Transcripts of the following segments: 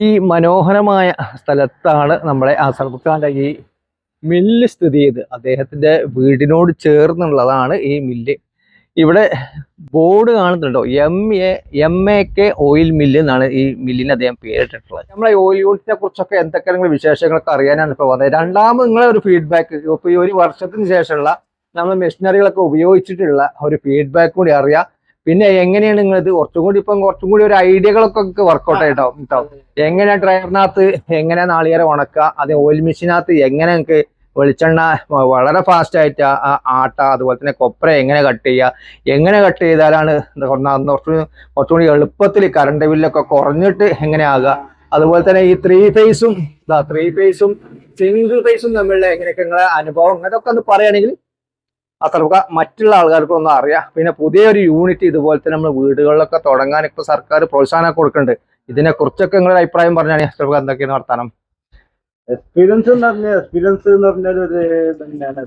ഈ മനോഹരമായ സ്ഥലത്താണ് നമ്മുടെ അസർഫ് ഖാന്റെ ഈ മില്ല് സ്ഥിതി ചെയ്ത്. അദ്ദേഹത്തിന്റെ വീടിനോട് ചേർന്നുള്ളതാണ് ഈ മില്ല്. ഇവിടെ ബോർഡ് കാണുന്നുണ്ടോ, M A K oil mill എന്നാണ് ഈ മില്ലിന് അദ്ദേഹം പേരിട്ടിട്ടുള്ളത്. നമ്മളെ ഓയിൽ യൂണിറ്റിനെ കുറിച്ചൊക്കെ എന്തൊക്കെ വിശേഷങ്ങളൊക്കെ അറിയാനാണ് ഇപ്പോൾ വന്നത്. രണ്ടാമത് നിങ്ങളെ ഒരു ഫീഡ്ബാക്ക്, ഇപ്പോൾ ഈ ഒരു വർഷത്തിന് ശേഷമുള്ള നമ്മൾ മെഷീനറികളൊക്കെ ഉപയോഗിച്ചിട്ടുള്ള ഒരു ഫീഡ്ബാക്ക് കൂടി അറിയാം. പിന്നെ എങ്ങനെയാണ് നിങ്ങളിത് കുറച്ചും കൂടി ഒരു ഐഡിയകളൊക്കെ വർക്കൗട്ട് ആയിട്ടാവും. എങ്ങനെ ഡ്രയറിനകത്ത് എങ്ങനെ നാളികേരം ഉണക്കുക, അത് ഓയിൽ മെഷീനകത്ത് എങ്ങനെ നിങ്ങൾക്ക് വെളിച്ചെണ്ണ വളരെ ഫാസ്റ്റ് ആയിട്ട് ആട്ട, അതുപോലെ തന്നെ കൊപ്ര എങ്ങനെ കട്ട് ചെയ്യുക, എങ്ങനെ കട്ട് ചെയ്താലാണ് കുറച്ചുകൂടി എളുപ്പത്തിൽ കറണ്ട് ബില്ലൊക്കെ കുറഞ്ഞിട്ട് എങ്ങനെ ആകുക, അതുപോലെ തന്നെ ഈ ത്രീ ഫേസും സിംഗിൾ ഫേസും തമ്മിലുള്ള എങ്ങനെയൊക്കെ നിങ്ങളെ അനുഭവം അതൊക്കെ ഒന്ന് പറയുകയാണെങ്കിൽ അത്ര മറ്റുള്ള ആൾക്കാർക്കൊന്നും അറിയാം. പിന്നെ പുതിയൊരു യൂണിറ്റ് ഇതുപോലെ തന്നെ നമ്മൾ വീടുകളിലൊക്കെ തുടങ്ങാൻ ഇപ്പൊ സർക്കാർ പ്രോത്സാഹനം കൊടുക്കുന്നുണ്ട്. ഇതിനെ കുറിച്ചൊക്കെ നിങ്ങളുടെ അഭിപ്രായം പറഞ്ഞാൽ അത്ര എന്തൊക്കെയാണ് വർത്താനം? എക്സ്പീരിയൻസ് എന്ന് പറഞ്ഞാൽ ഒരു തന്നെയാണ്.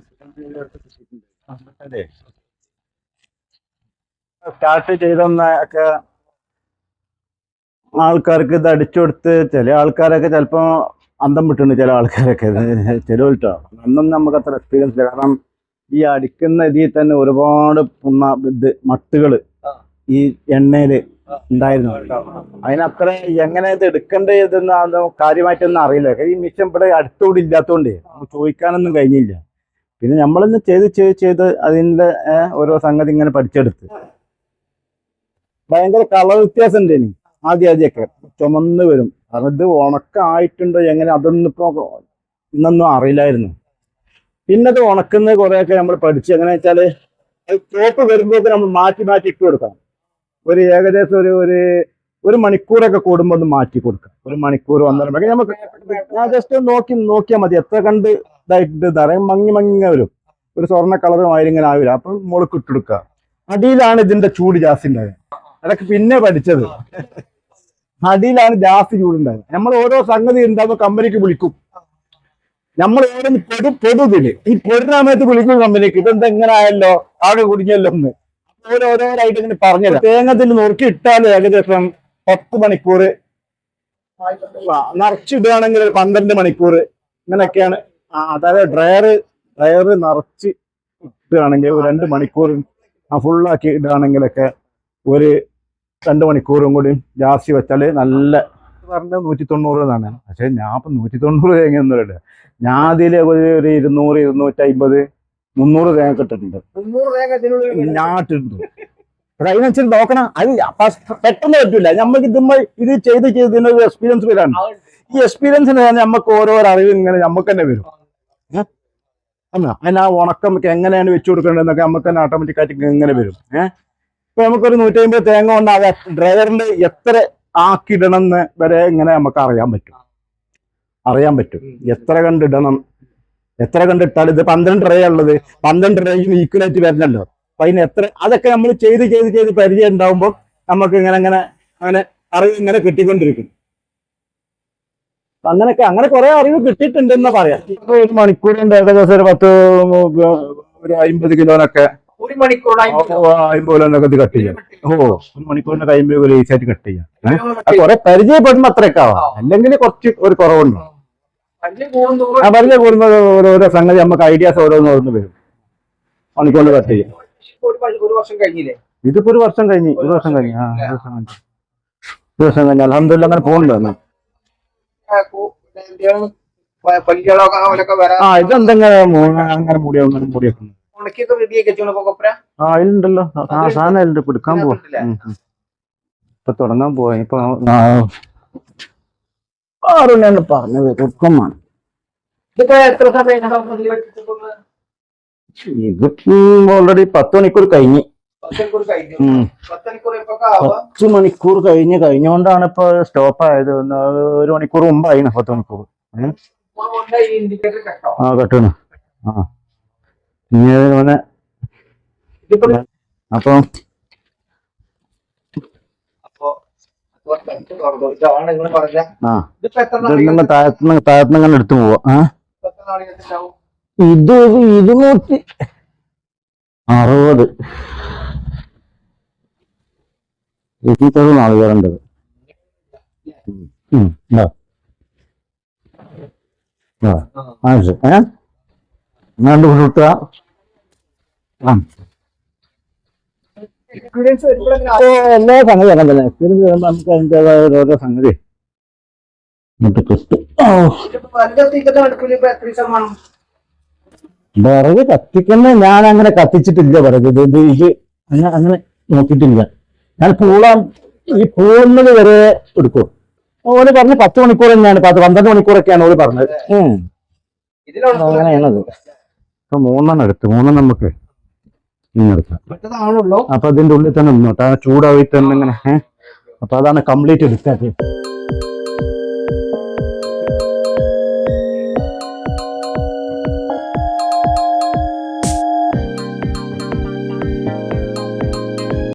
സ്റ്റാർട്ട് ചെയ്തൊക്കെ ആൾക്കാർക്ക് ഇത് അടിച്ചു കൊടുത്ത് ചില ആൾക്കാരൊക്കെ ചിലപ്പോ അന്തം വിട്ടുണ്ട്. ചില ആൾക്കാരൊക്കെ ചിലവിട്ടോ അന്നും നമുക്ക് അത്ര എക്സ്പീരിയൻസ് ഇല്ല. കാരണം ഈ അടിക്കുന്ന ഇതിൽ തന്നെ ഒരുപാട് മട്ടുകള് ഈ എണ്ണയില് ഉണ്ടായിരുന്നു. അതിനത്ര എങ്ങനെ ഇത് എടുക്കേണ്ടതെന്ന് കാര്യമായിട്ടൊന്നും അറിയില്ല. ഈ മിഷൻ ഇവിടെ അടുത്തോടെ ഇല്ലാത്തതുകൊണ്ട് ചോദിക്കാനൊന്നും കഴിഞ്ഞില്ല. പിന്നെ നമ്മളിന്ന് ചെയ്ത് അതിന്റെ ഓരോ സംഗതി ഇങ്ങനെ പഠിച്ചെടുത്ത്. ഭയങ്കര കളർ വ്യത്യാസം ഉണ്ട്. ഇനി ആദ്യമൊക്കെ ചുമന്ന് വരും. കാരണം ഇത് ഉണക്കായിട്ടുണ്ടോ എങ്ങനെ ഇന്നൊന്നും അറിയില്ലായിരുന്നു. പിന്നെ അത് ഉണക്കുന്നത് കുറെയൊക്കെ നമ്മൾ പഠിച്ചു. എങ്ങനെ വെച്ചാല് ചോപ്പ് വരുമ്പോഴൊക്കെ നമ്മൾ മാറ്റി ഇട്ട് കൊടുക്കാം. ഒരു ഏകദേശം ഒരു മണിക്കൂറൊക്കെ കൂടുമ്പോൾ ഒന്ന് മാറ്റി കൊടുക്കാം. ഒരു മണിക്കൂർ 1.5 മണിക്കൂർ നമുക്ക് ഞാൻ ജസ്റ്റ് നോക്കിയാൽ മതി. എത്ര കണ്ട് ഇതായിട്ട് തറയും മങ്ങി വരും. ഒരു സ്വർണ്ണ കളറും ആയിരിങ്ങനെ ആവില്ല. അപ്പം മുളക്ക് ഇട്ടെടുക്കുക. അടിയിലാണ് ഇതിന്റെ ചൂട് ജാസ്തി ഉണ്ടായത്. അതൊക്കെ പിന്നെ പഠിച്ചത്. അടിയിലാണ് ജാസ്തി ചൂടുണ്ടായത്. നമ്മൾ ഓരോ സംഗതി ഉണ്ടാകുമ്പോൾ കമ്പനിക്ക് വിളിക്കും. നമ്മൾ ഓരോന്ന് പെടുതില് ഈ പെടുന്ന സമയത്ത് വിളിക്കും കമ്പനിക്ക്. ഇതെന്താ ഇങ്ങനെ ആയല്ലോ, ആകെ കുടുങ്ങിയല്ലോ എന്ന് ഓരോരായിട്ട് ഇങ്ങനെ പറഞ്ഞത്. തേങ്ങത്തിൽ നുറുക്കി ഇട്ടാൽ ഏകദേശം 10 മണിക്കൂർ, നിറച്ചിടുകയാണെങ്കിൽ 12 മണിക്കൂർ ഇങ്ങനെയൊക്കെയാണ്. അതായത് ഡ്രയർ നിറച്ച് ഇടുകയാണെങ്കിൽ 2 മണിക്കൂർ ഫുള്ളാക്കി ഇടുകയാണെങ്കിലൊക്കെ ഒരു 2 മണിക്കൂറും കൂടി ജാസ്തി വെച്ചാൽ നല്ല പറഞ്ഞ 190 എന്നാണ്. പക്ഷെ ഞാൻ ഇപ്പം 190 തേങ്ങയൊന്നും ഇല്ല. ഞാൻ അതിൽ ഒരു 200, 250, 300 തേങ്ങ ഇട്ടിട്ടുണ്ട്. ഞാൻ ഇട്ടിട്ടുണ്ട്. അതിനനുസരിച്ച് നോക്കണം. അത് പെട്ടെന്ന് പറ്റൂല. നമുക്ക് ഇത് ചെയ്ത് ഇതിനൊരു എക്സ്പീരിയൻസ് വരാണ്. ഈ എക്സ്പീരിയൻസിന് നമുക്ക് ഓരോരോ അറിവ് ഇങ്ങനെ നമുക്ക് തന്നെ വരും. അതിന് ആ ഉണക്കം എങ്ങനെയാണ് വെച്ചു കൊടുക്കേണ്ടതെന്നൊക്കെ നമുക്ക് തന്നെ ഓട്ടോമാറ്റിക്കായിട്ട് ഇങ്ങനെ വരും. ഇപ്പൊ നമുക്കൊരു 150 തേങ്ങ കൊണ്ട് അത് ഡ്രൈവറിന്റെ എത്ര ആക്കിയിടണം എന്ന് വരെ ഇങ്ങനെ നമുക്ക് അറിയാൻ പറ്റും. എത്ര കണ്ടിടണം, എത്ര കണ്ടിട്ടാൽ ഇത് 12 ട്രേ ഉള്ളത് 12 ട്രേയും ഈക്വലായിട്ട് വരണല്ലോ. അപ്പൊ അതിന് എത്ര അതൊക്കെ നമ്മൾ ചെയ്ത് പരിചയം ഉണ്ടാവുമ്പോൾ നമുക്ക് അങ്ങനെ അറിവ് ഇങ്ങനെ കിട്ടിക്കൊണ്ടിരിക്കും. അങ്ങനെ കുറെ അറിവ് കിട്ടിയിട്ടുണ്ടെന്ന് പറയാം. ഇപ്പൊ ഒരു മണിക്കൂറിന്റെ ഏകദേശം ഒരു 50 കിലോനൊക്കെ 50 കിലോനൊക്കെ ഇത് കട്ട് ചെയ്യാം. ഒരു മണിക്കൂറിന്റെ 50 കിലോ ഈസിയായിട്ട് കട്ട് ചെയ്യാം. കുറെ പരിചയപ്പെടുമ്പോ അത്രയൊക്കെ ആവാം. അല്ലെങ്കിൽ കുറച്ച് ഒരു കുറവുണ്ട്. പരിചയം കൂടുമ്പോൾ ഓരോ സംഗതി നമുക്ക് ഐഡിയാസ് ഓരോന്ന് വരും. മണിക്കൂറിൽ കട്ട് ചെയ്യാം. ഇതിപ്പോ ഒരു വർഷം കഴിഞ്ഞ് അൽഹംദുലില്ലാ അങ്ങനെ പോകുന്നുണ്ട്. ഇതെന്തെങ്കിലും അങ്ങനെ മൂടിയൊക്കെ അതിലുണ്ടല്ലോ. സാധനം അതിലുണ്ട്. ഇപ്പൊ എടുക്കാൻ പോവാ. ഇപ്പൊ തുടങ്ങാൻ പോവാ. ഇപ്പൊ 6 മണിയാണ് പറഞ്ഞത്. തുർക്കമാണ്. ഇതിപ്പോ ഓൾറെഡി 10 മണിക്കൂർ കഴിഞ്ഞ്. 10 മണിക്കൂർ കഴിഞ്ഞുകൊണ്ടാണ് ഇപ്പൊ സ്റ്റോപ്പ് ആയത്. 1 മണിക്കൂർ മുമ്പായി. 10 മണിക്കൂർ കെട്ടണ. ഇങ്ങനെ അപ്പൊ താഴത്തുനിന്ന് എടുത്തു പോവാ. ഇത് 260 നാളികേരണ്ടത്. ഇതാ. ആ, ആ, ശരി. എന്നാണ്ട് കൊടുക്കുക. ആ. എക്സ്പീരിയൻസ് വരുമ്പോഴെങ്കിലും ഓ, എല്ലാ സംഗതി അങ്ങനെ തന്നെ. എക്സ്പീരിയൻസ് വരുമ്പോൾ നമുക്ക് അതിൻ്റെതായ ഓരോ സംഗതി എന്നിട്ട് കിട്ടും. വിറക് കത്തിക്കുന്ന ഞാൻ അങ്ങനെ കത്തിച്ചിട്ടില്ല വിറക്. ഇത് അങ്ങനെ നോക്കിയിട്ടില്ല. ഞാൻ ഈ പൂളുന്നത് വരെ എടുക്കും. ഓല് പറഞ്ഞ് 10 മണിക്കൂർ തന്നെയാണ്, 12 മണിക്കൂറൊക്കെയാണ് ഓല് പറഞ്ഞത്. അങ്ങനെയാണത്. ഇപ്പൊ 3 എടുത്ത് 3 നമുക്ക് എടുക്കാം. മറ്റേതാണല്ലോ. അപ്പൊ അതിന്റെ ഉള്ളിൽ തന്നെ നിന്നോട്ടെ, ചൂടായിട്ട് തന്നെ ഇങ്ങനെ. അപ്പൊ അതാണ് കംപ്ലീറ്റ് എടുക്കാത്തത്.